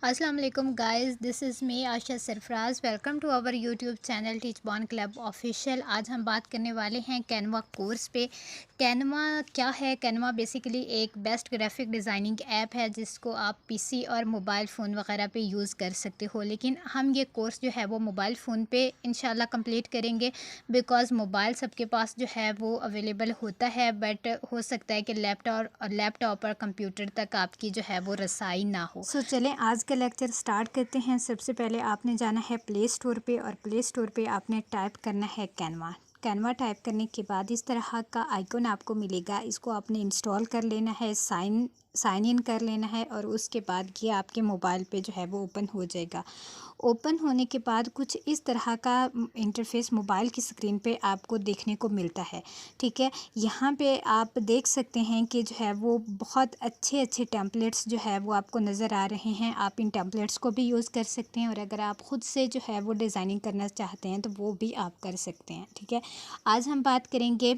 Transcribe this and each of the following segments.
अस्सलाम वालेकुम guys, this is me Asha Sarfaraz. Welcome to our YouTube channel teach born club official. आज हम बात करने वाले हैं कैनवा कोर्स पे। कैनवा क्या है? कैनवा बेसिकली एक बेस्ट ग्राफिक डिज़ाइनिंग ऐप है जिसको आप पीसी और मोबाइल फ़ोन वगैरह पे यूज़ कर सकते हो, लेकिन हम ये कोर्स जो है वो मोबाइल फ़ोन पे इंशाल्लाह कंप्लीट करेंगे बिकॉज़ मोबाइल सबके पास जो है वो अवेलेबल होता है, बट हो सकता है कि लैपटॉप और कंप्यूटर तक आपकी जो है वो रसाई ना हो। चलें आज का लेक्चर स्टार्ट करते हैं। सबसे पहले आपने जाना है प्ले स्टोर पे और प्ले स्टोर पे आपने टाइप करना है कैनवा। कैनवा टाइप करने के बाद इस तरह का आइकन आपको मिलेगा, इसको आपने इंस्टॉल कर लेना है, साइन इन कर लेना है और उसके बाद ये आपके मोबाइल पे जो है वो ओपन हो जाएगा। ओपन होने के बाद कुछ इस तरह का इंटरफेस मोबाइल की स्क्रीन पे आपको देखने को मिलता है। ठीक है, यहाँ पे आप देख सकते हैं कि जो है वो बहुत अच्छे अच्छे टेम्पलेट्स जो है वो आपको नज़र आ रहे हैं। आप इन टेम्पलेट्स को भी यूज़ कर सकते हैं और अगर आप ख़ुद से जो है वो डिज़ाइनिंग करना चाहते हैं तो वो भी आप कर सकते हैं। ठीक है, आज हम बात करेंगे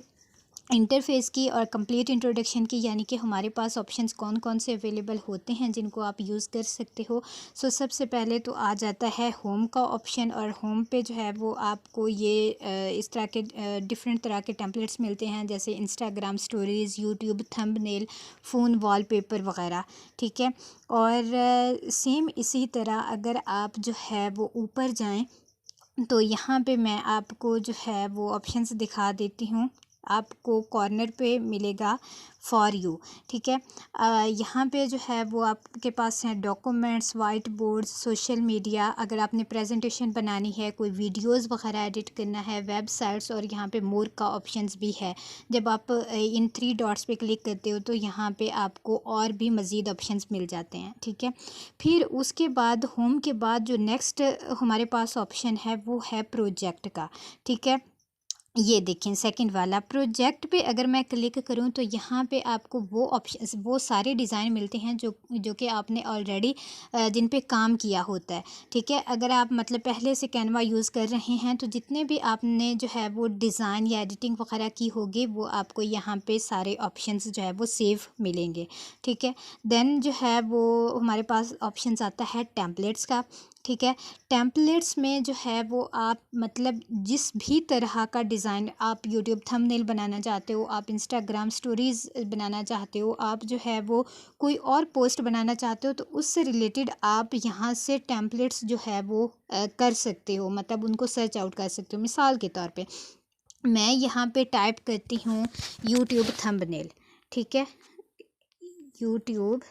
इंटरफेस की और कंप्लीट इंट्रोडक्शन की, यानी कि हमारे पास ऑप्शंस कौन कौन से अवेलेबल होते हैं जिनको आप यूज़ कर सकते हो। सबसे पहले तो आ जाता है होम का ऑप्शन, और होम पे जो है वो आपको ये इस तरह के डिफरेंट तरह के टेम्पलेट्स मिलते हैं, जैसे Instagram stories, YouTube thumbnail, phone wallpaper वगैरह। ठीक है, और सेम इसी तरह अगर आप जो है वो ऊपर जाएँ तो यहाँ पे मैं आपको जो है वो ऑप्शंस दिखा देती हूँ। आपको कॉर्नर पे मिलेगा फॉर यू। ठीक है, यहाँ पे जो है वो आपके पास है documents, white boards, social media, अगर आपने प्रेजेंटेशन बनानी है, कोई वीडियोस वगैरह एडिट करना है, वेबसाइट्स, और यहाँ पे मोर का ऑप्शंस भी है। जब आप इन 3 डॉट्स पे क्लिक करते हो तो यहाँ पे आपको और भी मज़ीद ऑप्शंस मिल जाते हैं। ठीक है, फिर उसके बाद होम के बाद जो नेक्स्ट हमारे पास ऑप्शन है वो है प्रोजेक्ट का। ठीक है, ये देखें सेकंड वाला प्रोजेक्ट पे अगर मैं क्लिक करूं तो यहाँ पे आपको वो ऑप्शन, वो सारे डिज़ाइन मिलते हैं जो जो कि आपने ऑलरेडी जिन पे काम किया होता है। ठीक है, अगर आप मतलब पहले से कैनवा यूज़ कर रहे हैं तो जितने भी आपने जो है वो डिज़ाइन या एडिटिंग वगैरह की होगी वो आपको यहाँ पे सारे ऑप्शंस जो है वो सेव मिलेंगे। ठीक है, देन जो है वो हमारे पास ऑप्शंस आता है टेम्पलेट्स का। ठीक है, टेम्पलेट्स में जो है वो आप मतलब जिस भी तरह का डिज़ाइन आप यूट्यूब थंबनेल बनाना चाहते हो, आप इंस्टाग्राम स्टोरीज़ बनाना चाहते हो, आप जो है वो कोई और पोस्ट बनाना चाहते हो तो उससे रिलेटेड आप यहाँ से टेम्पलेट्स जो है वो कर सकते हो, मतलब उनको सर्च आउट कर सकते हो। मिसाल के तौर पे मैं यहाँ पे टाइप करती हूँ यूट्यूब थंबनेल। ठीक है, यूट्यूब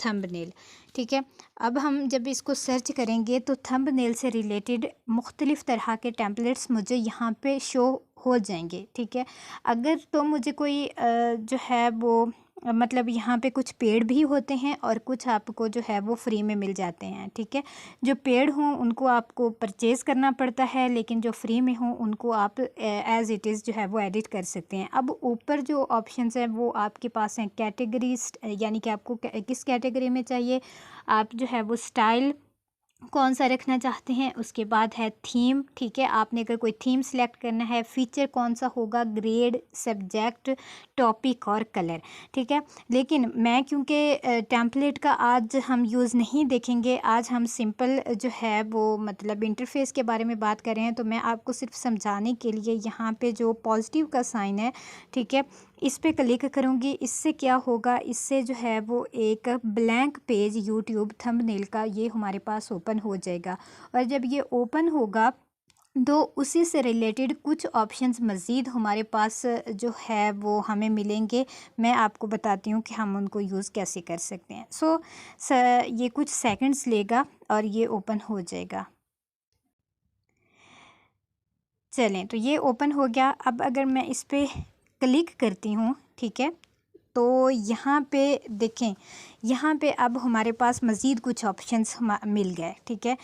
थंबनेल। ठीक है, अब हम जब इसको सर्च करेंगे तो थंबनेल से रिलेटेड मुख्तलिफ़ तरह के टेम्पलेट्स मुझे यहाँ पे शो हो जाएंगे। ठीक है, अगर तो मुझे कोई जो है वो मतलब यहाँ पे कुछ पेड भी होते हैं और कुछ आपको जो है वो फ्री में मिल जाते हैं। ठीक है, जो पेड हों उनको आपको परचेज़ करना पड़ता है, लेकिन जो फ्री में हों उनको आप एज़ इट इज़ जो है वो एडिट कर सकते हैं। अब ऊपर जो ऑप्शंस हैं वो आपके पास हैं कैटेगरीज, यानी कि आपको किस कैटेगरी में चाहिए, आप जो है वो स्टाइल कौन सा रखना चाहते हैं, उसके बाद है थीम। ठीक है, आपने अगर कोई थीम सेलेक्ट करना है, फीचर कौन सा होगा, ग्रेड, सब्जेक्ट, टॉपिक और कलर। ठीक है, लेकिन मैं क्योंकि टेम्पलेट का आज हम यूज़ नहीं देखेंगे, आज हम सिंपल जो है वो मतलब इंटरफेस के बारे में बात कर रहे हैं, तो मैं आपको सिर्फ समझाने के लिए यहाँ पे जो पॉजिटिव का साइन है, ठीक है, इस पे क्लिक करूँगी। इससे क्या होगा, इससे जो है वो एक ब्लैंक पेज यूट्यूब थंबनेल का ये हमारे पास ओपन हो जाएगा, और जब ये ओपन होगा तो उसी से रिलेटेड कुछ ऑप्शंस मज़ीद हमारे पास जो है वो हमें मिलेंगे। मैं आपको बताती हूँ कि हम उनको यूज़ कैसे कर सकते हैं। ये कुछ सेकंड्स लेगा और ये ओपन हो जाएगा। चलें, तो ये ओपन हो गया। अब अगर मैं इस पर क्लिक करती हूँ, ठीक है, तो यहाँ पे देखें, यहाँ पे अब हमारे पास मज़ीद कुछ ऑप्शंस मिल गए। ठीक है,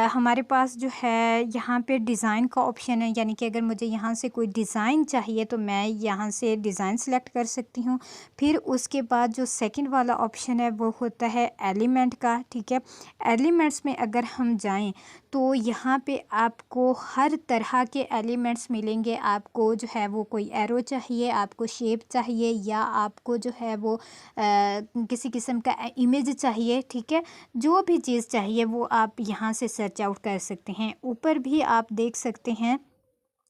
हमारे पास जो है यहाँ पे डिज़ाइन का ऑप्शन है, यानी कि अगर मुझे यहाँ से कोई डिज़ाइन चाहिए तो मैं यहाँ से डिज़ाइन सेलेक्ट कर सकती हूँ। फिर उसके बाद जो सेकंड वाला ऑप्शन है वो होता है एलिमेंट का। ठीक है, एलिमेंट्स में अगर हम जाएँ तो यहाँ पे आपको हर तरह के एलिमेंट्स मिलेंगे। आपको जो है वो कोई एरो चाहिए, आपको शेप चाहिए, या आपको जो है वो किसी किस्म का इमेज चाहिए, ठीक है। जो भी चीज़ चाहिए वो आप यहाँ से सर्च आउट कर सकते हैं। ऊपर भी आप देख सकते हैं,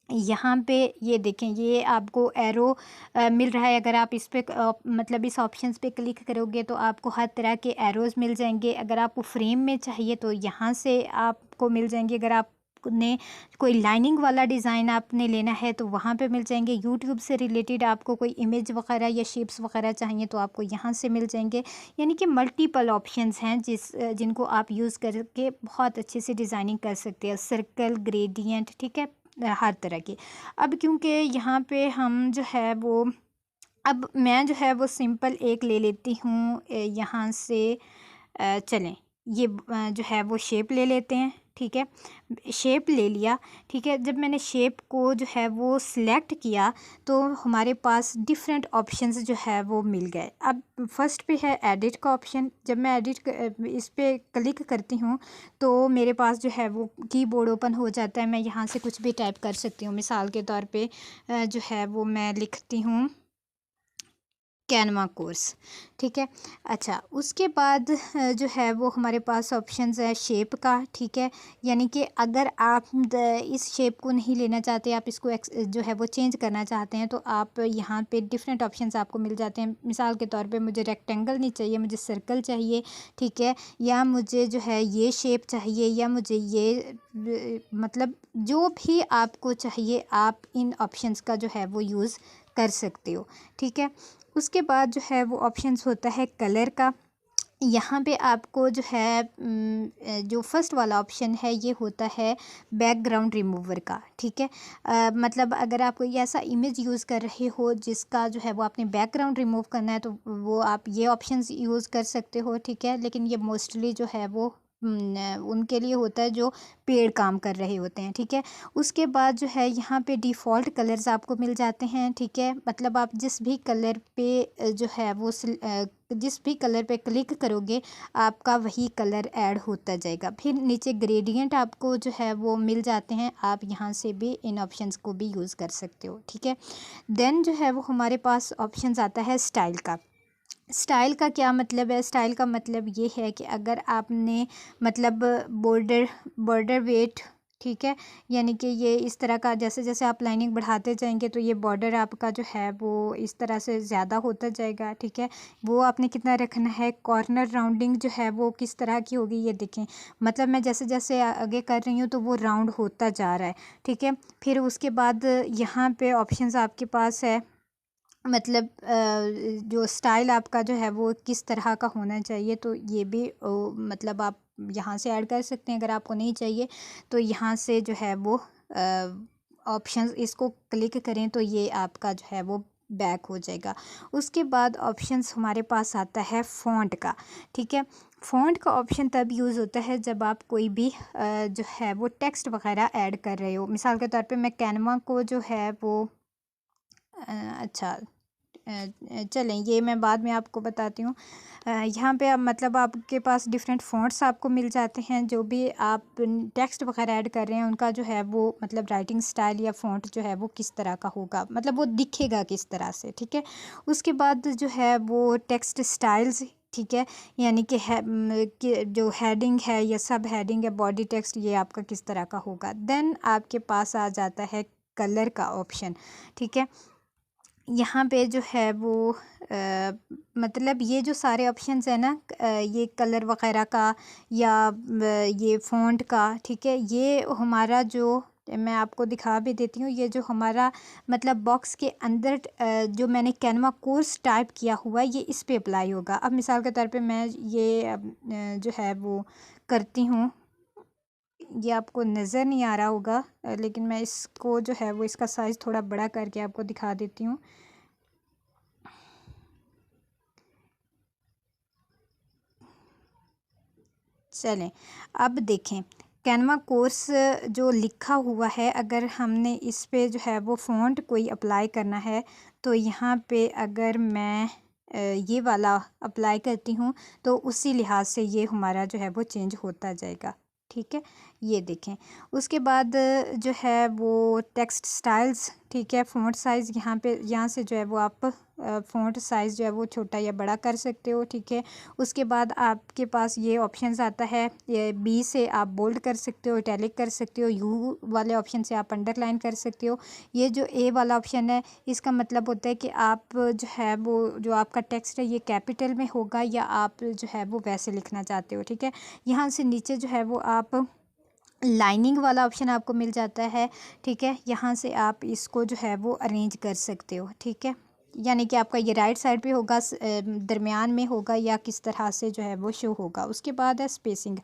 यहाँ पे ये देखें, ये आपको एरो मिल रहा है। अगर आप इस पे मतलब इस ऑप्शंस पे क्लिक करोगे तो आपको हर तरह के एरोज़ मिल जाएंगे। अगर आपको फ्रेम में चाहिए तो यहाँ से आपको मिल जाएंगे। अगर आपने कोई लाइनिंग वाला डिज़ाइन आपने लेना है तो वहाँ पे मिल जाएंगे। यूट्यूब से रिलेटेड आपको कोई इमेज वगैरह या शेप्स वगैरह चाहिए तो आपको यहाँ से मिल जाएंगे। यानी कि मल्टीपल ऑप्शंस हैं जिनको आप यूज़ करके बहुत अच्छे से डिज़ाइनिंग कर सकते हैं। सर्कल, ग्रेडियंट, ठीक है, हर तरह की। अब क्योंकि यहाँ पे हम जो है वो, अब मैं जो है वो सिंपल एक ले लेती हूँ यहाँ से। चलें, ये जो है वो शेप ले लेते हैं, ठीक है। शेप ले लिया, ठीक है। जब मैंने शेप को जो है वो सिलेक्ट किया तो हमारे पास डिफरेंट ऑप्शंस जो है वो मिल गए। अब फर्स्ट पे है एडिट का ऑप्शन। जब मैं इस पे क्लिक करती हूँ तो मेरे पास जो है वो कीबोर्ड ओपन हो जाता है। मैं यहाँ से कुछ भी टाइप कर सकती हूँ। मिसाल के तौर पे जो है वो मैं लिखती हूँ कैनवा कोर्स, ठीक है। अच्छा, उसके बाद जो है वो हमारे पास ऑप्शंस है शेप का, ठीक है। यानी कि अगर आप इस शेप को नहीं लेना चाहते, आप इसको जो है वो चेंज करना चाहते हैं तो आप यहाँ पे डिफरेंट ऑप्शंस आपको मिल जाते हैं। मिसाल के तौर पे मुझे रेक्टेंगल नहीं चाहिए, मुझे सर्कल चाहिए, ठीक है, या मुझे जो है ये शेप चाहिए, या मुझे ये मतलब जो भी आपको चाहिए आप इन ऑप्शंस का जो है वो यूज़ कर सकते हो, ठीक है। उसके बाद जो है वो ऑप्शंस होता है कलर का। यहाँ पे आपको जो है जो फर्स्ट वाला ऑप्शन है ये होता है बैकग्राउंड रिमूवर का, ठीक है। मतलब अगर आप कोई ऐसा इमेज यूज़ कर रहे हो जिसका जो है वो आपने बैकग्राउंड रिमूव करना है तो वो आप ये ऑप्शंस यूज़ कर सकते हो, ठीक है। लेकिन ये मोस्टली जो है वो उनके लिए होता है जो पेड़ काम कर रहे होते हैं, ठीक है। उसके बाद जो है यहाँ पे डिफ़ॉल्ट कलर्स आपको मिल जाते हैं, ठीक है। मतलब आप जिस भी कलर पे जो है वो जिस भी कलर पे क्लिक करोगे आपका वही कलर ऐड होता जाएगा। फिर नीचे ग्रेडियंट आपको जो है वो मिल जाते हैं, आप यहाँ से भी इन ऑप्शंस को भी यूज़ कर सकते हो, ठीक है। देन जो है वो हमारे पास ऑप्शंस आता है स्टाइल का। स्टाइल का क्या मतलब है? स्टाइल का मतलब ये है कि अगर आपने मतलब बॉर्डर वेट, ठीक है, यानी कि ये इस तरह का जैसे जैसे आप लाइनिंग बढ़ाते जाएंगे तो ये बॉर्डर आपका जो है वो इस तरह से ज़्यादा होता जाएगा, ठीक है। वो आपने कितना रखना है। कॉर्नर राउंडिंग जो है वो किस तरह की होगी ये देखें, मतलब मैं जैसे जैसे आगे कर रही हूँ तो वो राउंड होता जा रहा है, ठीक है। फिर उसके बाद यहाँ पे ऑप्शंस आपके पास है, मतलब जो स्टाइल आपका जो है वो किस तरह का होना चाहिए, तो ये भी मतलब आप यहाँ से ऐड कर सकते हैं। अगर आपको नहीं चाहिए तो यहाँ से जो है वो ऑप्शंस इसको क्लिक करें तो ये आपका जो है वो बैक हो जाएगा। उसके बाद ऑप्शंस हमारे पास आता है फ़ॉन्ट का, ठीक है। फ़ॉन्ट का ऑप्शन तब यूज़ होता है जब आप कोई भी जो है वो टेक्स्ट वगैरह ऐड कर रहे हो। मिसाल के तौर पे मैं कैनवा को जो है वो अच्छा चलें ये मैं बाद में आपको बताती हूँ। यहाँ पे अब मतलब आपके पास डिफरेंट फ़ॉन्ट्स आपको मिल जाते हैं। जो भी आप टेक्स्ट वगैरह ऐड कर रहे हैं उनका जो है वो मतलब राइटिंग स्टाइल या फ़ॉन्ट जो है वो किस तरह का होगा, मतलब वो दिखेगा किस तरह से, ठीक है। उसके बाद जो है वो टेक्स्ट स्टाइल्स, ठीक है, यानी कि जो हेडिंग है या सब हेडिंग या बॉडी टेक्स्ट ये आपका किस तरह का होगा। देन आपके पास आ जाता है कलर का ऑप्शन, ठीक है। यहाँ पे जो है वो मतलब ये जो सारे ऑप्शंस हैं ना, ये कलर वगैरह का या ये फ़ॉन्ट का, ठीक है, ये हमारा जो मैं आपको दिखा भी देती हूँ, ये जो हमारा मतलब बॉक्स के अंदर जो मैंने कैनवा कोर्स टाइप किया हुआ है ये इस पे अप्लाई होगा। अब मिसाल के तौर पे मैं ये जो है वो करती हूँ, ये आपको नज़र नहीं आ रहा होगा लेकिन मैं इसको जो है वो इसका साइज़ थोड़ा बड़ा करके आपको दिखा देती हूँ। चलें, अब देखें कैनवा कोर्स जो लिखा हुआ है, अगर हमने इस पे जो है वो फ़ॉन्ट कोई अप्लाई करना है तो यहाँ पे अगर मैं ये वाला अप्लाई करती हूँ तो उसी लिहाज से ये हमारा जो है वो चेंज होता जाएगा, ठीक है। ये देखें। उसके बाद जो है वो टेक्स्ट स्टाइल्स, ठीक है, फ़ॉन्ट साइज़ यहाँ से जो है वो आप फ़ॉन्ट साइज़ जो है वो छोटा या बड़ा कर सकते हो, ठीक है। उसके बाद आपके पास ये ऑप्शंस आता है, ये बी से आप बोल्ड कर सकते हो, इटैलिक कर सकते हो, यू वाले ऑप्शन से आप अंडरलाइन कर सकते हो। ये जो ए वाला ऑप्शन है इसका मतलब होता है कि आप जो है वो जो आपका टेक्स्ट है ये कैपिटल में होगा या आप जो है वो वैसे लिखना चाहते हो, ठीक है। यहाँ से नीचे जो है वो आप लाइनिंग वाला ऑप्शन आपको मिल जाता है, ठीक है। यहाँ से आप इसको जो है वो अरेंज कर सकते हो, ठीक है। यानी कि आपका ये राइट साइड पे होगा, दरमियान में होगा या किस तरह से जो है वो शो होगा। उसके बाद है स्पेसिंग।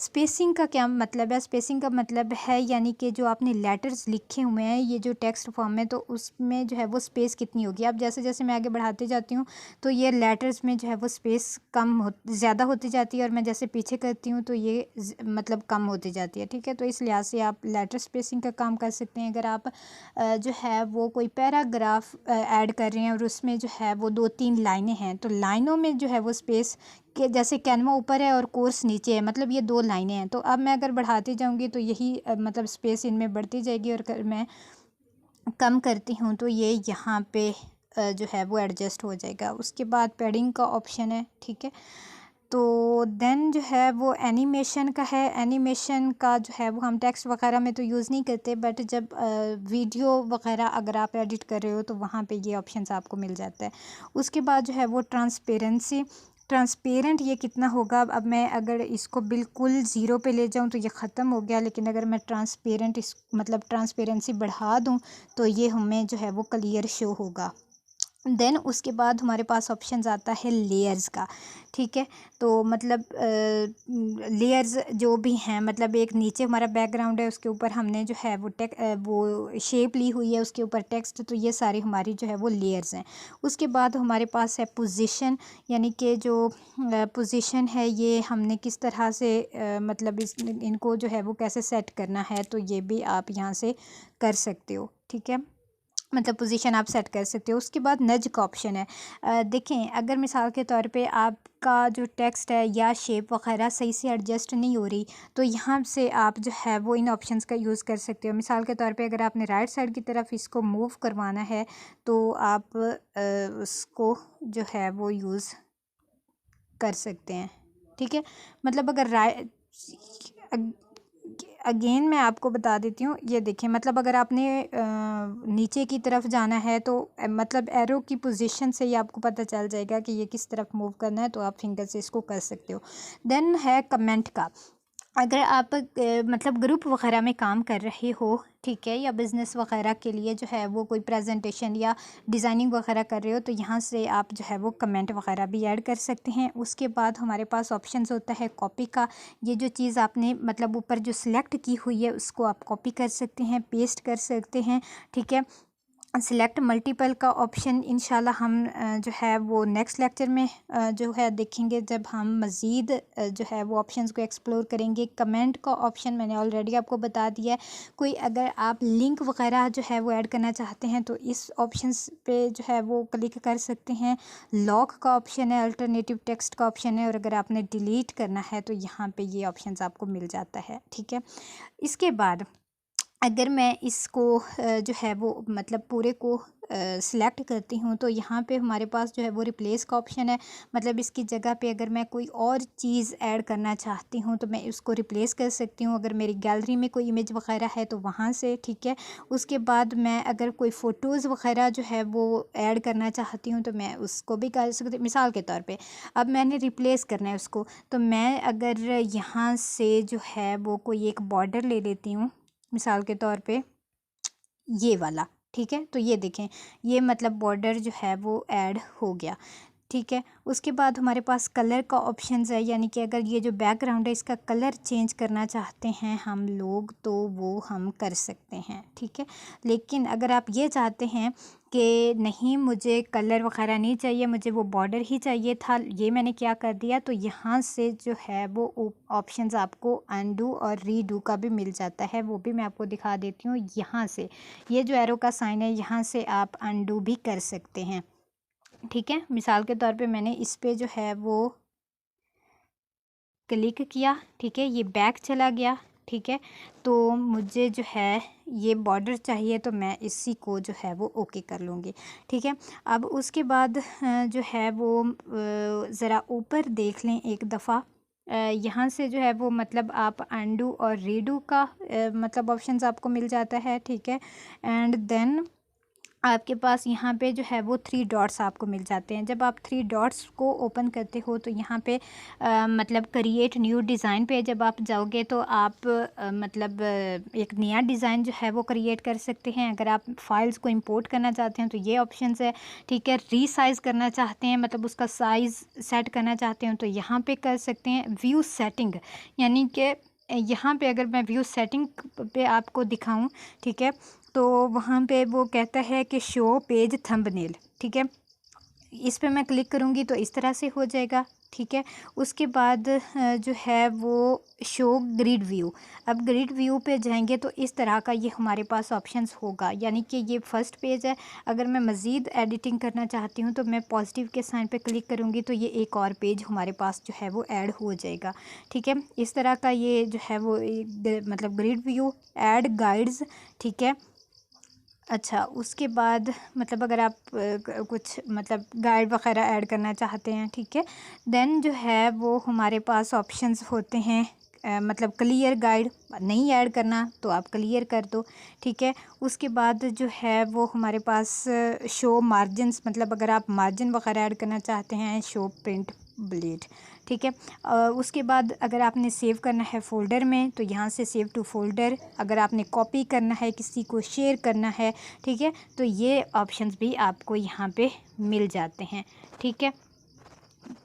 स्पेसिंग का क्या मतलब है? स्पेसिंग का मतलब है यानी कि जो आपने लेटर्स लिखे हुए हैं ये जो टेक्स्ट फॉर्म में, तो उसमें जो है वो स्पेस कितनी होगी। अब जैसे जैसे मैं आगे बढ़ाते जाती हूँ तो ये लेटर्स में जो है वो स्पेस ज़्यादा होती जाती है और मैं जैसे पीछे करती हूँ तो ये मतलब कम होती जाती है, ठीक है। तो इस लिहाज से आप लेटर स्पेसिंग का काम कर सकते हैं। अगर आप जो है वो कोई पैराग्राफ ऐड कर रहे हैं और उसमें जो है वो 2-3 लाइनें हैं, तो लाइनों में जो है वो स्पेस के, जैसे कैनवा ऊपर है और कोर्स नीचे है, मतलब ये 2 लाइनें हैं, तो अब मैं अगर बढ़ाती जाऊंगी तो यही मतलब स्पेस इनमें बढ़ती जाएगी और मैं कम करती हूँ तो ये यहाँ पे जो है वो एडजस्ट हो जाएगा। उसके बाद पैडिंग का ऑप्शन है, ठीक है। तो देन जो है वो एनिमेशन का है। एनिमेशन का जो है वो हम टेक्स्ट वगैरह में तो यूज़ नहीं करते, बट जब वीडियो वगैरह अगर आप एडिट कर रहे हो तो वहाँ पे ये ऑप्शंस आपको मिल जाता है। उसके बाद जो है वो ट्रांसपेरेंसी। ट्रांसपेरेंट ये कितना होगा? अब मैं अगर इसको बिल्कुल ज़ीरो पे ले जाऊँ तो ये ख़त्म हो गया, लेकिन अगर मैं ट्रांसपेरेंट इस मतलब ट्रांसपेरेंसी बढ़ा दूँ तो ये हमें जो है वो क्लियर शो होगा। देन उसके बाद हमारे पास ऑप्शंस आता है लेयर्स का, ठीक है। तो मतलब लेयर्स जो भी हैं, मतलब एक नीचे हमारा बैकग्राउंड है उसके ऊपर हमने जो है वो शेप ली हुई है, उसके ऊपर टेक्स्ट, तो ये सारी हमारी जो है वो लेयर्स हैं। उसके बाद हमारे पास है पोजीशन, यानी कि जो पोजीशन है ये हमने किस तरह से मतलब इनको जो है वो कैसे सेट करना है, तो ये भी आप यहाँ से कर सकते हो, ठीक है। मतलब पोजीशन आप सेट कर सकते हो। उसके बाद नज का ऑप्शन है। देखें, अगर मिसाल के तौर पे आपका जो टेक्स्ट है या शेप वगैरह सही से एडजस्ट नहीं हो रही, तो यहाँ से आप जो है वो इन ऑप्शंस का यूज़ कर सकते हो। मिसाल के तौर पे अगर आपने राइट साइड की तरफ इसको मूव करवाना है तो आप उसको जो है वो यूज़ कर सकते हैं, ठीक है। मतलब अगर अगेन मैं आपको बता देती हूँ, ये देखें, मतलब अगर आपने नीचे की तरफ जाना है तो मतलब एरो की पोजीशन से ही आपको पता चल जाएगा कि ये किस तरफ मूव करना है, तो आप फिंगर से इसको कर सकते हो। देन है कमेंट का। अगर आप मतलब ग्रुप वगैरह में काम कर रहे हो, ठीक है, या बिज़नेस वगैरह के लिए जो है वो कोई प्रेजेंटेशन या डिज़ाइनिंग वगैरह कर रहे हो, तो यहाँ से आप जो है वो कमेंट वगैरह भी ऐड कर सकते हैं। उसके बाद हमारे पास ऑप्शंस होता है कॉपी का। ये जो चीज़ आपने मतलब ऊपर जो सिलेक्ट की हुई है उसको आप कॉपी कर सकते हैं, पेस्ट कर सकते हैं, ठीक है। सिलेक्ट मल्टीपल का ऑप्शन इंशाल्लाह हम जो है वो नेक्स्ट लेक्चर में जो है देखेंगे, जब हम मज़ीद जो है वो ऑप्शंस को एक्सप्लोर करेंगे। कमेंट का ऑप्शन मैंने ऑलरेडी आपको बता दिया है। कोई अगर आप लिंक वगैरह जो है वो ऐड करना चाहते हैं तो इस ऑप्शंस पे जो है वो क्लिक कर सकते हैं। लॉक का ऑप्शन है, अल्टरनेटिव टेक्स्ट का ऑप्शन है, और अगर आपने डिलीट करना है तो यहाँ पे ये ऑप्शंस आपको मिल जाता है, ठीक है। इसके बाद अगर मैं इसको जो है वो मतलब पूरे को सिलेक्ट करती हूँ तो यहाँ पे हमारे पास जो है वो रिप्लेस का ऑप्शन है। मतलब इसकी जगह पे अगर मैं कोई और चीज़ ऐड करना चाहती हूँ तो मैं इसको रिप्लेस कर सकती हूँ। अगर मेरी गैलरी में कोई इमेज वगैरह है तो वहाँ से, ठीक है। उसके बाद मैं अगर कोई फ़ोटोज़ वगैरह जो है वो ऐड करना चाहती हूँ तो मैं उसको भी कर सकती हूँ। मिसाल के तौर पर अब मैंने रिप्लेस करना है उसको, तो मैं अगर यहाँ से जो है वो कोई एक बॉर्डर ले लेती हूँ, मिसाल के तौर पे ये वाला, ठीक है। तो ये देखें, ये मतलब बॉर्डर जो है वो ऐड हो गया, ठीक है। उसके बाद हमारे पास कलर का ऑप्शंस है, यानी कि अगर ये जो बैकग्राउंड है इसका कलर चेंज करना चाहते हैं हम लोग तो वो हम कर सकते हैं, ठीक है। लेकिन अगर आप ये चाहते हैं कि नहीं मुझे कलर वगैरह नहीं चाहिए, मुझे वो बॉर्डर ही चाहिए था, ये मैंने क्या कर दिया, तो यहाँ से जो है वो ऑप्शंस आपको अनडू और रीडू का भी मिल जाता है। वो भी मैं आपको दिखा देती हूँ। यहाँ से ये जो एरो का साइन है यहाँ से आप अनडू भी कर सकते हैं, ठीक है। मिसाल के तौर पे मैंने इस पे जो है वो क्लिक किया, ठीक है, ये बैक चला गया, ठीक है। तो मुझे जो है ये बॉर्डर चाहिए, तो मैं इसी को जो है वो ओके कर लूँगी, ठीक है। अब उसके बाद जो है वो ज़रा ऊपर देख लें एक दफ़ा। यहाँ से जो है वो मतलब आप अनडू और रीडू का मतलब ऑप्शंस आपको मिल जाता है, ठीक है। एंड देन आपके पास यहाँ पे जो है वो 3 डॉट्स आपको मिल जाते हैं। जब आप 3 डॉट्स को ओपन करते हो तो यहाँ पे मतलब क्रिएट न्यू डिज़ाइन पे जब आप जाओगे तो आप मतलब एक नया डिज़ाइन जो है वो क्रिएट कर सकते हैं। अगर आप फाइल्स को इंपोर्ट करना चाहते हैं तो ये ऑप्शंस है, ठीक है। रीसाइज़ करना चाहते हैं, मतलब उसका साइज़ सेट करना चाहते हैं तो यहाँ पे कर सकते हैं। व्यू सेटिंग, यानी कि यहाँ पे अगर मैं व्यू सेटिंग पे आपको दिखाऊं, ठीक है, तो वहाँ पे वो कहता है कि शो पेज थंबनेल, ठीक है। इस पे मैं क्लिक करूँगी तो इस तरह से हो जाएगा, ठीक है। उसके बाद जो है वो शो ग्रिड व्यू। अब ग्रिड व्यू पे जाएंगे तो इस तरह का ये हमारे पास ऑप्शंस होगा, यानी कि ये फर्स्ट पेज है। अगर मैं मज़ीद एडिटिंग करना चाहती हूँ तो मैं पॉजिटिव के साइन पे क्लिक करूँगी तो ये एक और पेज हमारे पास जो है वो ऐड हो जाएगा, ठीक है। इस तरह का ये जो है वो मतलब ग्रिड व्यू, ऐड गाइड्स, ठीक है। अच्छा, उसके बाद मतलब अगर आप कुछ मतलब गाइड वगैरह ऐड करना चाहते हैं, ठीक है, देन जो है वो हमारे पास ऑप्शंस होते हैं। मतलब क्लियर गाइड नहीं ऐड करना तो आप क्लियर कर दो, ठीक है। उसके बाद जो है वो हमारे पास शो मार्जिनस, मतलब अगर आप मार्जिन वगैरह ऐड करना चाहते हैं, शो प्रिंट ब्लेड, ठीक है। उसके बाद अगर आपने सेव करना है फ़ोल्डर में तो यहाँ से सेव टू फ़ोल्डर, अगर आपने कॉपी करना है, किसी को शेयर करना है, ठीक है, तो ये ऑप्शंस भी आपको यहाँ पे मिल जाते हैं, ठीक है।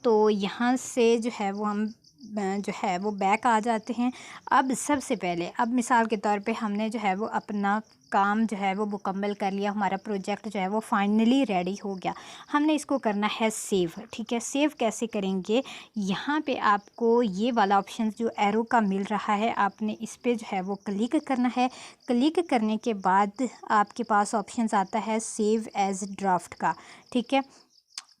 तो यहाँ से जो है वो हम जो है वो बैक आ जाते हैं। अब सबसे पहले, अब मिसाल के तौर पे हमने जो है वो अपना काम जो है वो मुकम्मल कर लिया, हमारा प्रोजेक्ट जो है वो फाइनली रेडी हो गया। हमने इसको करना है सेव, ठीक है। सेव कैसे करेंगे, यहाँ पे आपको ये वाला ऑप्शन जो एरो का मिल रहा है, आपने इस पे जो है वो क्लिक करना है। क्लिक करने के बाद आपके पास ऑप्शन आता है सेव एज़ ड्राफ्ट का, ठीक है।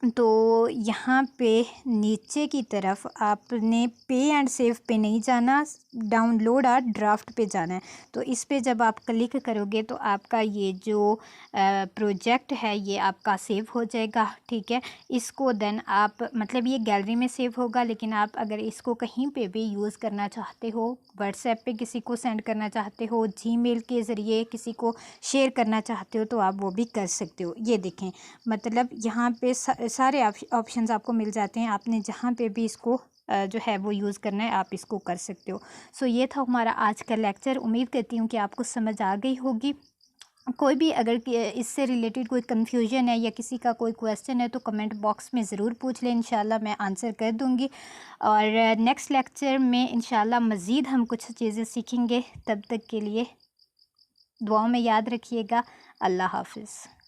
तो यहाँ पे नीचे की तरफ आपने पे एंड सेव पे नहीं जाना, डाउनलोड और ड्राफ्ट पे जाना है। तो इस पे जब आप क्लिक करोगे तो आपका ये जो प्रोजेक्ट है ये आपका सेव हो जाएगा, ठीक है। इसको देन आप मतलब ये गैलरी में सेव होगा, लेकिन आप अगर इसको कहीं पे भी यूज़ करना चाहते हो, व्हाट्सएप पे किसी को सेंड करना चाहते हो, जीमेल के ज़रिए किसी को शेयर करना चाहते हो तो आप वो भी कर सकते हो। ये देखें, मतलब यहाँ पे सारे ऑप्शंस आपको मिल जाते हैं। आपने जहाँ पे भी इसको जो है वो यूज़ करना है आप इसको कर सकते हो। सो ये था हमारा आज का लेक्चर। उम्मीद करती हूँ कि आपको समझ आ गई होगी। कोई भी अगर इससे रिलेटेड कोई कन्फ्यूजन है या किसी का कोई क्वेश्चन है तो कमेंट बॉक्स में ज़रूर पूछ लें, इंशाल्लाह मैं आंसर कर दूँगी। और नेक्स्ट लेक्चर में इंशाल्लाह मज़ीद हम कुछ चीज़ें सीखेंगे। तब तक के लिए दुआओं में याद रखिएगा। अल्लाह हाफ़िज़।